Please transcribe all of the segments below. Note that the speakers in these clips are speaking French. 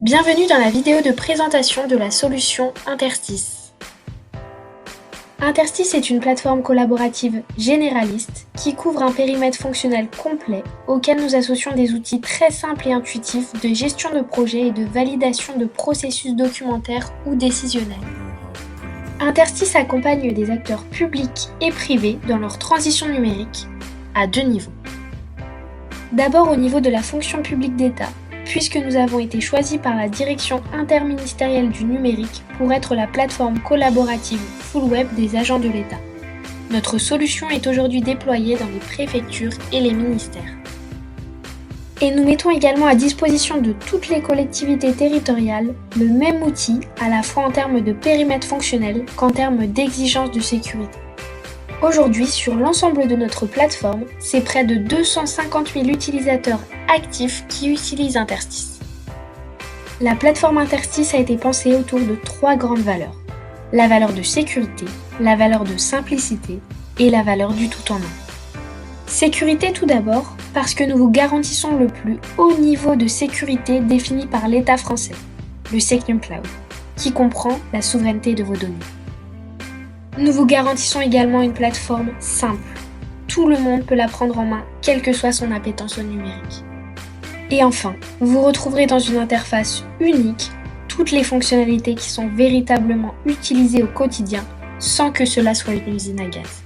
Bienvenue dans la vidéo de présentation de la solution Interstice. Interstice est une plateforme collaborative généraliste qui couvre un périmètre fonctionnel complet auquel nous associons des outils très simples et intuitifs de gestion de projet et de validation de processus documentaires ou décisionnels. Interstice accompagne des acteurs publics et privés dans leur transition numérique à deux niveaux. D'abord au niveau de la fonction publique d'État, puisque nous avons été choisis par la Direction interministérielle du numérique pour être la plateforme collaborative full web des agents de l'État. Notre solution est aujourd'hui déployée dans les préfectures et les ministères. Et nous mettons également à disposition de toutes les collectivités territoriales le même outil à la fois en termes de périmètre fonctionnel qu'en termes d'exigences de sécurité. Aujourd'hui, sur l'ensemble de notre plateforme, c'est près de 250 000 utilisateurs actifs qui utilisent Interstice. La plateforme Interstice a été pensée autour de trois grandes valeurs. La valeur de sécurité, la valeur de simplicité et la valeur du tout en un. Sécurité tout d'abord, parce que nous vous garantissons le plus haut niveau de sécurité défini par l'État français, le SecNumCloud, qui comprend la souveraineté de vos données. Nous vous garantissons également une plateforme simple. Tout le monde peut la prendre en main, quelle que soit son appétence au numérique. Et enfin, vous retrouverez dans une interface unique toutes les fonctionnalités qui sont véritablement utilisées au quotidien sans que cela soit une usine à gaz.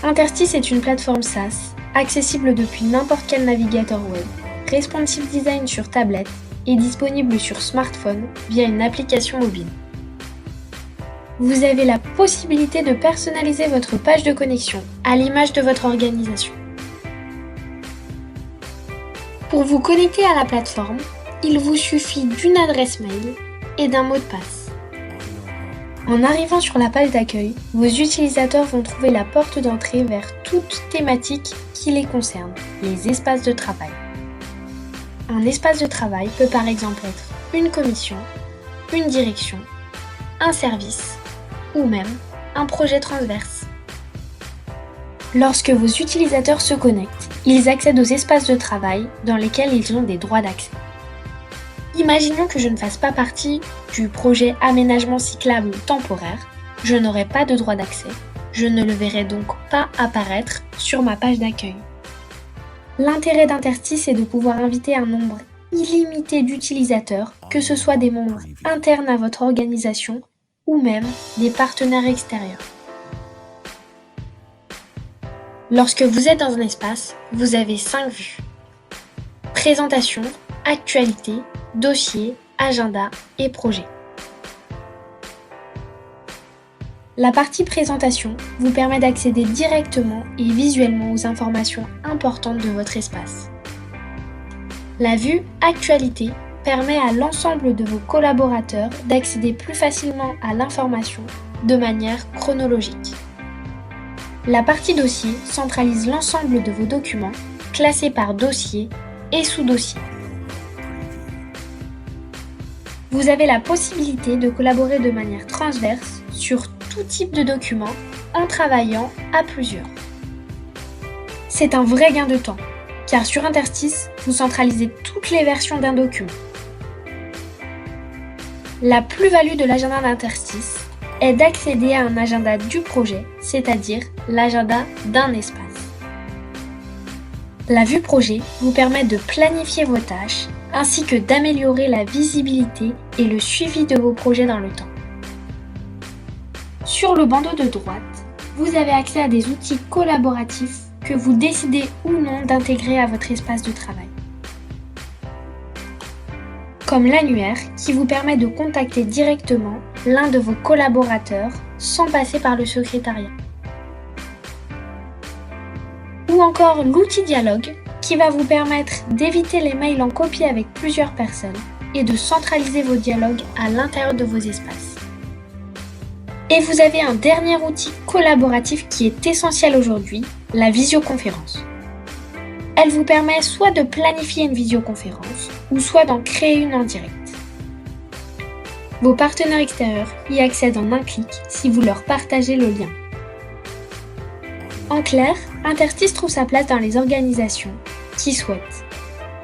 Interstice est une plateforme SaaS, accessible depuis n'importe quel navigateur web, responsive design sur tablette et disponible sur smartphone via une application mobile. Vous avez la possibilité de personnaliser votre page de connexion à l'image de votre organisation. Pour vous connecter à la plateforme, il vous suffit d'une adresse mail et d'un mot de passe. En arrivant sur la page d'accueil, vos utilisateurs vont trouver la porte d'entrée vers toute thématique qui les concerne, les espaces de travail. Un espace de travail peut par exemple être une commission, une direction, un service, ou même un projet transverse. Lorsque vos utilisateurs se connectent, ils accèdent aux espaces de travail dans lesquels ils ont des droits d'accès. Imaginons que je ne fasse pas partie du projet aménagement cyclable temporaire, je n'aurai pas de droit d'accès, je ne le verrai donc pas apparaître sur ma page d'accueil. L'intérêt d'Interstice est de pouvoir inviter un nombre illimité d'utilisateurs, que ce soit des membres internes à votre organisation ou même des partenaires extérieurs. Lorsque vous êtes dans un espace, vous avez 5 vues. Présentation, actualité, dossier, agenda et projet. La partie présentation vous permet d'accéder directement et visuellement aux informations importantes de votre espace. La vue actualité permet à l'ensemble de vos collaborateurs d'accéder plus facilement à l'information de manière chronologique. La partie dossier centralise l'ensemble de vos documents, classés par dossier et sous-dossier. Vous avez la possibilité de collaborer de manière transverse sur tout type de documents en travaillant à plusieurs. C'est un vrai gain de temps, car sur Interstice, vous centralisez toutes les versions d'un document. La plus-value de l'agenda d'Interstice est d'accéder à un agenda du projet, c'est-à-dire l'agenda d'un espace. La vue projet vous permet de planifier vos tâches ainsi que d'améliorer la visibilité et le suivi de vos projets dans le temps. Sur le bandeau de droite, vous avez accès à des outils collaboratifs que vous décidez ou non d'intégrer à votre espace de travail. Comme l'annuaire qui vous permet de contacter directement l'un de vos collaborateurs sans passer par le secrétariat. Ou encore l'outil dialogue qui va vous permettre d'éviter les mails en copie avec plusieurs personnes et de centraliser vos dialogues à l'intérieur de vos espaces. Et vous avez un dernier outil collaboratif qui est essentiel aujourd'hui, la visioconférence. Elle vous permet soit de planifier une visioconférence, ou soit d'en créer une en direct. Vos partenaires extérieurs y accèdent en un clic si vous leur partagez le lien. En clair, Interstice trouve sa place dans les organisations qui souhaitent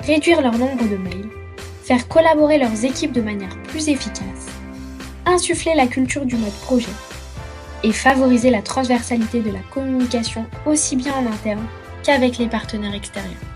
réduire leur nombre de mails, faire collaborer leurs équipes de manière plus efficace, insuffler la culture du mode projet et favoriser la transversalité de la communication aussi bien en interne qu'avec les partenaires extérieurs.